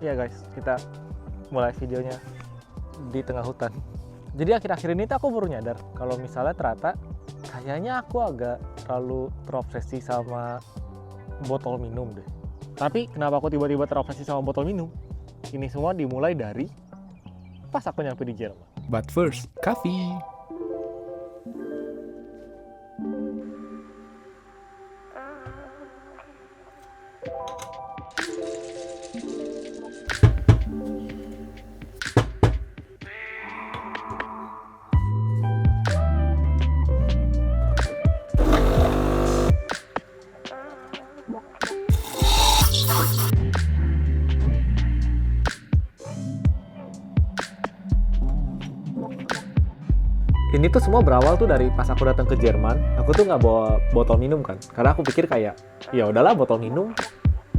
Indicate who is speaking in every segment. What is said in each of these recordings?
Speaker 1: Iya guys, kita mulai videonya di tengah hutan. Jadi akhir-akhir ini tuh aku baru nyadar kalau misalnya ternyata kayaknya aku agak terlalu terobsesi sama botol minum deh. Tapi kenapa aku tiba-tiba terobsesi sama botol minum? Ini semua dimulai dari pas aku nyampe di Jerman.
Speaker 2: But first, coffee.
Speaker 1: Ini tuh semua berawal tuh dari pas aku datang ke Jerman. Aku tuh nggak bawa botol minum kan, karena aku pikir kayak ya udahlah botol minum,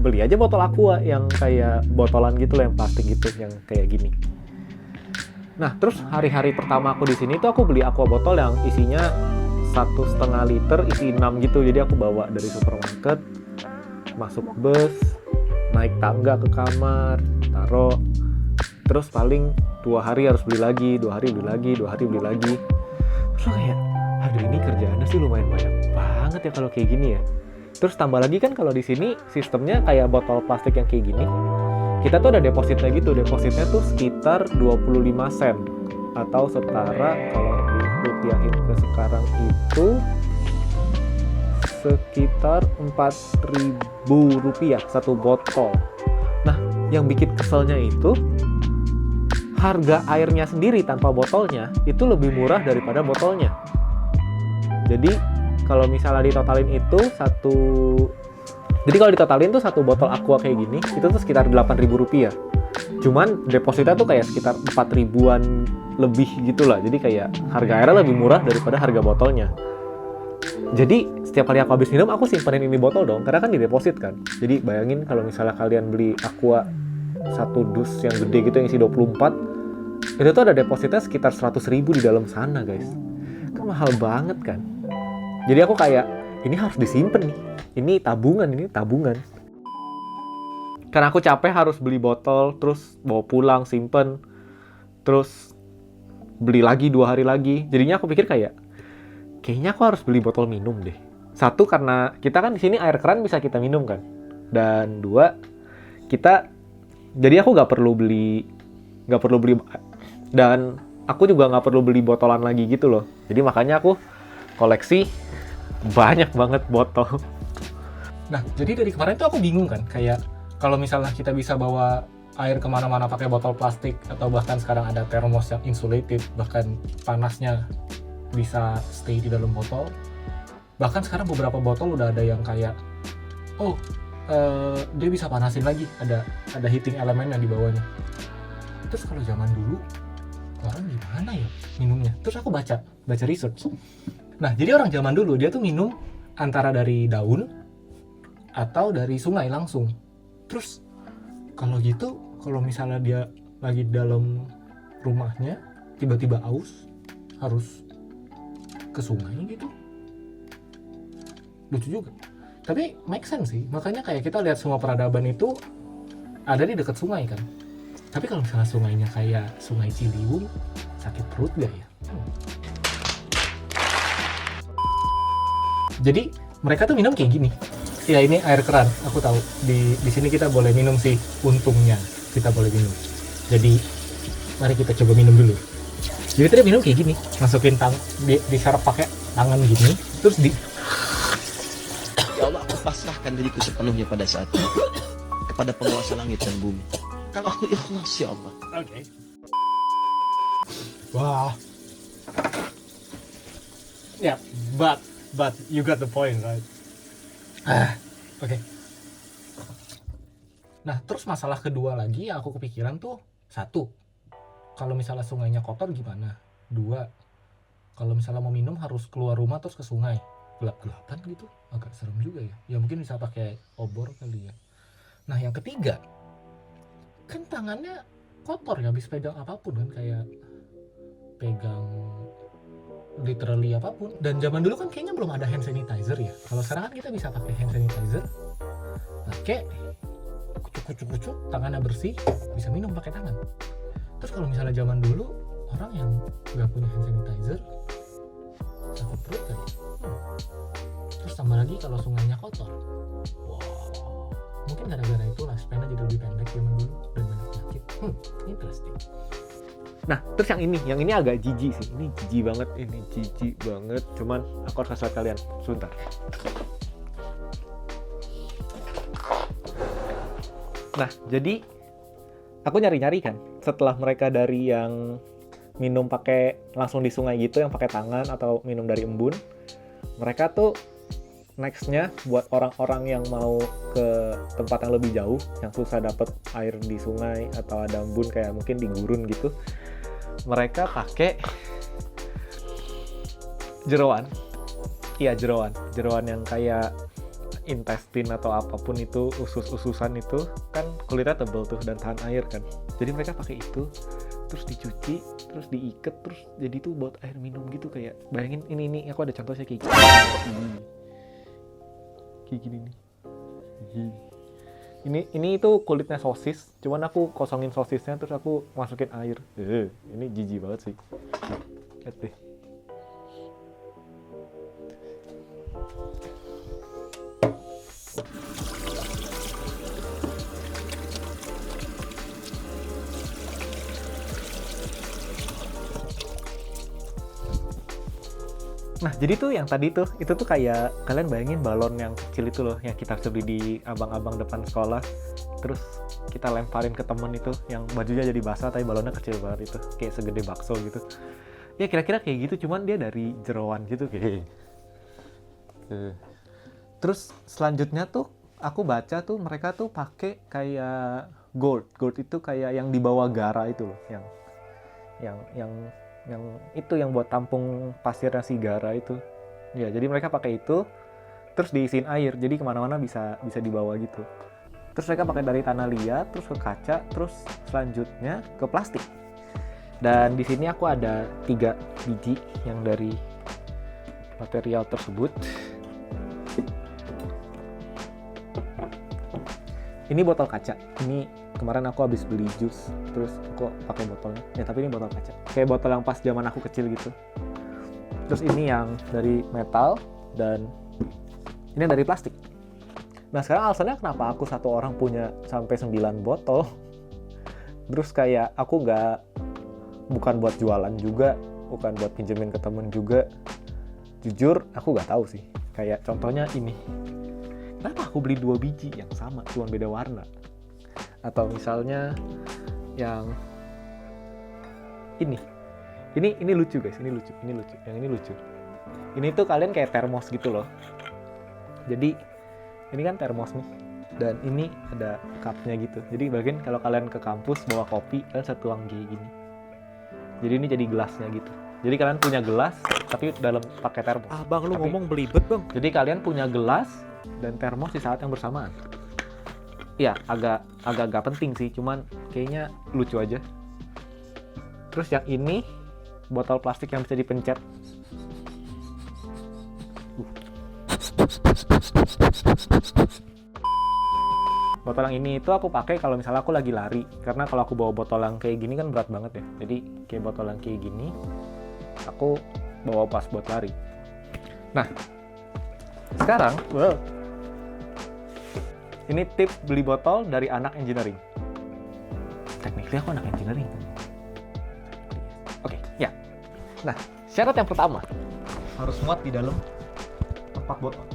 Speaker 1: beli aja botol aqua yang kayak botolan gitu loh, yang plastik gitu, yang kayak gini. Nah terus hari-hari pertama aku di sini tuh aku beli aqua botol yang isinya 1,5 liter isi 6 gitu. Jadi aku bawa dari supermarket, masuk bus, naik tangga ke kamar, taruh, terus paling 2 hari harus beli lagi, 2 hari beli lagi, 2 hari beli lagi. Terus kayak, aduh ini kerjaannya sih lumayan banyak banget ya kalau kayak gini ya. Terus tambah lagi kan kalau di sini sistemnya kayak botol plastik yang kayak gini, kita tuh ada depositnya gitu. Depositnya tuh sekitar 25 sen atau setara kalau dirupiahin ke sekarang itu sekitar 4.000 rupiah satu botol. Nah, yang bikin keselnya itu harga airnya sendiri tanpa botolnya itu lebih murah daripada botolnya. Jadi kalau misalnya ditotalin itu kalau ditotalin tuh satu botol aqua kayak gini itu tuh sekitar 8.000 rupiah. Cuman depositnya tuh kayak sekitar 4.000-an lebih gitu lah. Jadi kayak harga airnya lebih murah daripada harga botolnya. Jadi setiap kali aku habis minum aku simpanin ini botol dong, karena kan di deposit kan. Jadi bayangin kalau misalnya kalian beli aqua satu dus yang gede gitu yang isi 24, itu tuh ada depositnya sekitar 100.000 di dalam sana guys. Kan mahal banget kan. Jadi aku kayak ini harus disimpan nih, ini tabungan. Karena aku capek harus beli botol terus bawa pulang simpen, terus beli lagi 2 hari lagi. Jadinya aku pikir kayaknya aku harus beli botol minum deh. Satu, karena kita kan di sini air keran bisa kita minum kan, dan dua, jadi aku nggak perlu beli, dan aku juga nggak perlu beli botolan lagi gitu loh. Jadi makanya aku koleksi banyak banget botol. Nah, jadi dari kemarin tuh aku bingung kan, kayak kalau misalnya kita bisa bawa air kemana-mana pakai botol plastik, atau bahkan sekarang ada termos yang insulated, bahkan panasnya bisa stay di dalam botol. Bahkan sekarang beberapa botol udah ada yang kayak, dia bisa panasin lagi, ada heating elemennya di bawahnya. Terus kalau zaman dulu orang gimana ya minumnya? Terus aku baca research. Nah, jadi orang zaman dulu dia tuh minum antara dari daun atau dari sungai langsung. Terus kalau gitu, kalau misalnya dia lagi dalam rumahnya tiba-tiba aus, harus ke sungai gitu. Lucu juga. Tapi make sense sih. Makanya kayak kita lihat semua peradaban itu ada di dekat sungai kan. Tapi kalau misalnya sungainya kayak Sungai Ciliwung, sakit perut gak ya? Jadi mereka tuh minum kayak gini. Ya ini air keran, aku tahu. Di sini kita boleh minum sih, untungnya kita boleh minum. Jadi mari kita coba minum dulu. Jadi tadi minum kayak gini, masukin diserap pakai tangan gini, terus
Speaker 3: Ya Allah, aku pasrahkan diriku sepenuhnya pada saat itu kepada penguasa langit dan bumi. Kalau aku ikhlas, ya Allah.
Speaker 1: Oke. Wah. Ya, but you got the point, right? Oke. Nah, terus masalah kedua lagi yang aku kepikiran tuh, satu, kalau misalnya sungainya kotor gimana? Dua, kalau misalnya mau minum harus keluar rumah terus ke sungai, gelap-gelapan gitu, agak serem juga ya. Ya mungkin bisa pakai obor kali ya. Nah, yang ketiga, kan tangannya kotor ya, habis pegang apapun kan, kayak pegang literally apapun. Dan zaman dulu kan kayaknya belum ada hand sanitizer ya. Kalau sekarang kan kita bisa pakai hand sanitizer, pakai kucuk-kucuk, tangannya bersih, bisa minum pakai tangan. Terus kalau misalnya zaman dulu orang yang nggak punya hand sanitizer sakit perut kan. Terus tambah lagi kalau sungainya kotor. Wow. Mungkin gara-gara itu lifespan-nya jadi lebih pendek zaman dulu dan banyak penyakit. Interesting. Nah, terus yang ini agak jijik sih. Ini jijik banget. Cuman aku harus kasih lihat kalian sebentar. Nah, jadi aku nyari-nyari kan. Setelah mereka dari yang minum pakai langsung di sungai gitu, yang pakai tangan atau minum dari embun, mereka tuh nextnya buat orang-orang yang mau ke tempat yang lebih jauh, yang susah dapet air di sungai atau ada embun kayak mungkin di gurun gitu, mereka pakai jeroan. Iya, jeroan yang kayak intestine atau apapun itu, usus-ususan itu kan kulitnya tebal tuh dan tahan air kan. Jadi mereka pakai itu, terus dicuci, terus diikat, terus jadi tuh buat air minum gitu. Kayak bayangin ini aku ada contohnya kayak gini. Kayak gini nih. Ini itu kulitnya sosis, cuman aku kosongin sosisnya terus aku masukin air. Ini jijik banget sih. Lihat deh. Nah, jadi tuh yang tadi tuh, itu tuh kayak kalian bayangin balon yang kecil itu loh, yang kita bisa beli di abang-abang depan sekolah. Terus kita lemparin ke temen itu, yang bajunya jadi basah tapi balonnya kecil banget itu, kayak segede bakso gitu. Ya kira-kira kayak gitu, cuman dia dari jeroan gitu kayak. Terus selanjutnya tuh aku baca tuh mereka tuh pakai kayak gourd itu kayak yang di bawah gara itu loh, yang itu yang buat tampung pasirnya si gara itu. Ya, jadi mereka pakai itu terus diisiin air, jadi kemana-mana bisa dibawa gitu. Terus mereka pakai dari tanah liat, terus ke kaca, terus selanjutnya ke plastik. Dan di sini aku ada 3 biji yang dari material tersebut. Ini botol kaca. Ini kemarin aku habis beli jus, terus aku pakai botolnya. Ya, tapi ini botol kaca. Kayak botol yang pas zaman aku kecil gitu. Terus ini yang dari metal dan ini yang dari plastik. Nah, sekarang alasannya kenapa aku satu orang punya sampai 9 botol. Terus kayak aku bukan buat jualan juga, bukan buat pinjemin ke temen juga. Jujur, aku nggak tahu sih. Kayak contohnya ini. Kenapa aku beli 2 biji yang sama, cuma beda warna? Atau misalnya yang ini lucu guys, ini lucu, yang ini lucu. Ini tuh kalian kayak termos gitu loh. Jadi ini kan termos nih, dan ini ada cupnya gitu. Jadi bagian kalau kalian ke kampus bawa kopi, kalian bisa tuang kayak gini. Jadi ini jadi gelasnya gitu. Jadi kalian punya gelas, tapi dalam pakai termos.
Speaker 2: Ah bang, lu ngomong belibet bang.
Speaker 1: Jadi kalian punya gelas dan termos di saat yang bersamaan. Ya, agak penting sih, cuman kayaknya lucu aja. Terus yang ini botol plastik yang bisa dipencet. Botol yang ini itu aku pakai kalau misalnya aku lagi lari, karena kalau aku bawa botol yang kayak gini kan berat banget ya. Jadi kayak botol yang kayak gini aku bawa pas buat lari. Nah, sekarang ini tip beli botol dari anak engineering. Technically aku anak engineering. Oke, ya. Nah, syarat yang pertama harus muat di dalam 4 botol.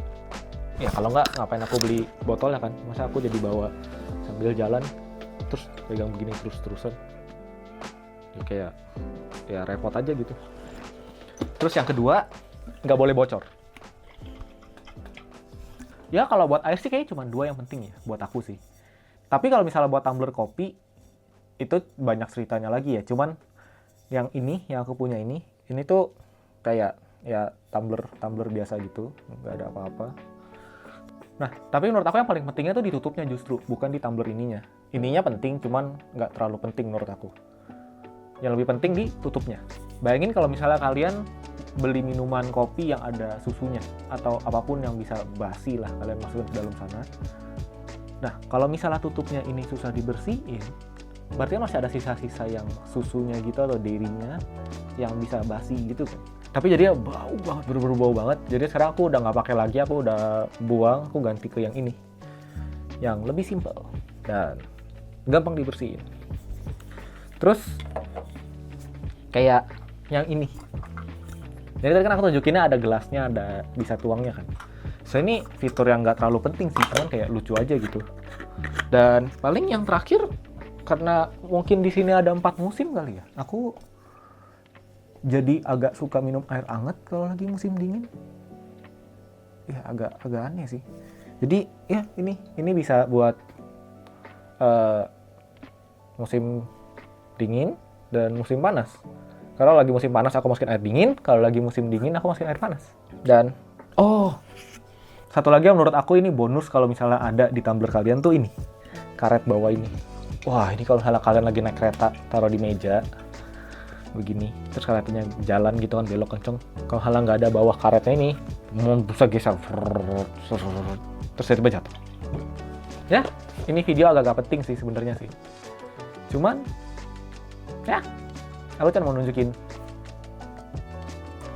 Speaker 1: Ya kalau nggak, ngapain aku beli botol ya kan? Masa aku jadi bawa sambil jalan terus pegang begini terus-terusan. Ya kayak ya repot aja gitu. Terus yang kedua, nggak boleh bocor. Ya kalau buat air sih kayaknya cuma 2 yang penting ya buat aku sih. Tapi kalau misalnya buat tumbler kopi itu banyak ceritanya lagi ya. Cuman yang ini, yang aku punya ini tuh kayak ya tumbler biasa gitu, nggak ada apa-apa. Nah, tapi menurut aku yang paling pentingnya tuh ditutupnya justru, bukan di tumbler ininya. Ininya penting, cuman nggak terlalu penting menurut aku. Yang lebih penting di tutupnya. Bayangin kalau misalnya kalian beli minuman kopi yang ada susunya, atau apapun yang bisa basi lah kalian masukin ke dalam sana. Nah, kalau misalnya tutupnya ini susah dibersihin, berarti masih ada sisa-sisa yang susunya gitu atau dairy-nya yang bisa basi gitu kan. Tapi jadinya bau banget, bener-bener bau banget. Jadi sekarang aku udah nggak pakai lagi, aku udah buang, aku ganti ke yang ini, yang lebih simple dan gampang dibersihin. Terus kayak yang ini. Jadi tadi kan aku tunjukinnya ada gelasnya, ada bisa tuangnya kan. So ini fitur yang nggak terlalu penting sih, cuman kayak lucu aja gitu. Dan paling yang terakhir, karena mungkin di sini ada 4 musim kali ya, aku jadi agak suka minum air hangat kalau lagi musim dingin. Ya agak aneh sih. Jadi ya ini bisa buat musim dingin dan musim panas. Kalau lagi musim panas aku masukin air dingin, kalau lagi musim dingin aku masukin air panas. Dan satu lagi yang menurut aku ini bonus kalau misalnya ada di tumbler kalian tuh ini, karet bawah ini. Wah, ini kalau misalnya kalian lagi naik kereta, taruh di meja begini, terus keretanya jalan gitu kan, belok kenceng. Kalau misalnya nggak ada bawah karetnya ini, bisa geser, terus tiba-tiba jatuh. Ya, ini video agak penting sih sebenarnya sih. Cuman, ya, aku cuma mau nunjukin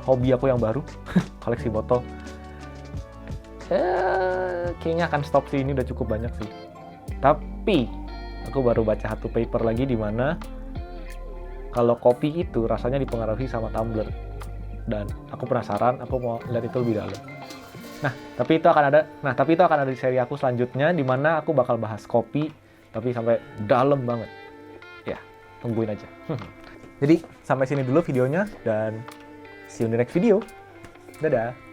Speaker 1: hobi aku yang baru, koleksi botol. Kayaknya akan stop sih, ini udah cukup banyak sih. Tapi aku baru baca satu paper lagi di mana kalau kopi itu rasanya dipengaruhi sama tumbler. Dan aku penasaran, aku mau lihat itu lebih dalam. Tapi itu akan ada di seri aku selanjutnya di mana aku bakal bahas kopi tapi sampai dalam banget. Ya, tungguin aja. Jadi sampai sini dulu videonya dan see you in the next video. Dadah.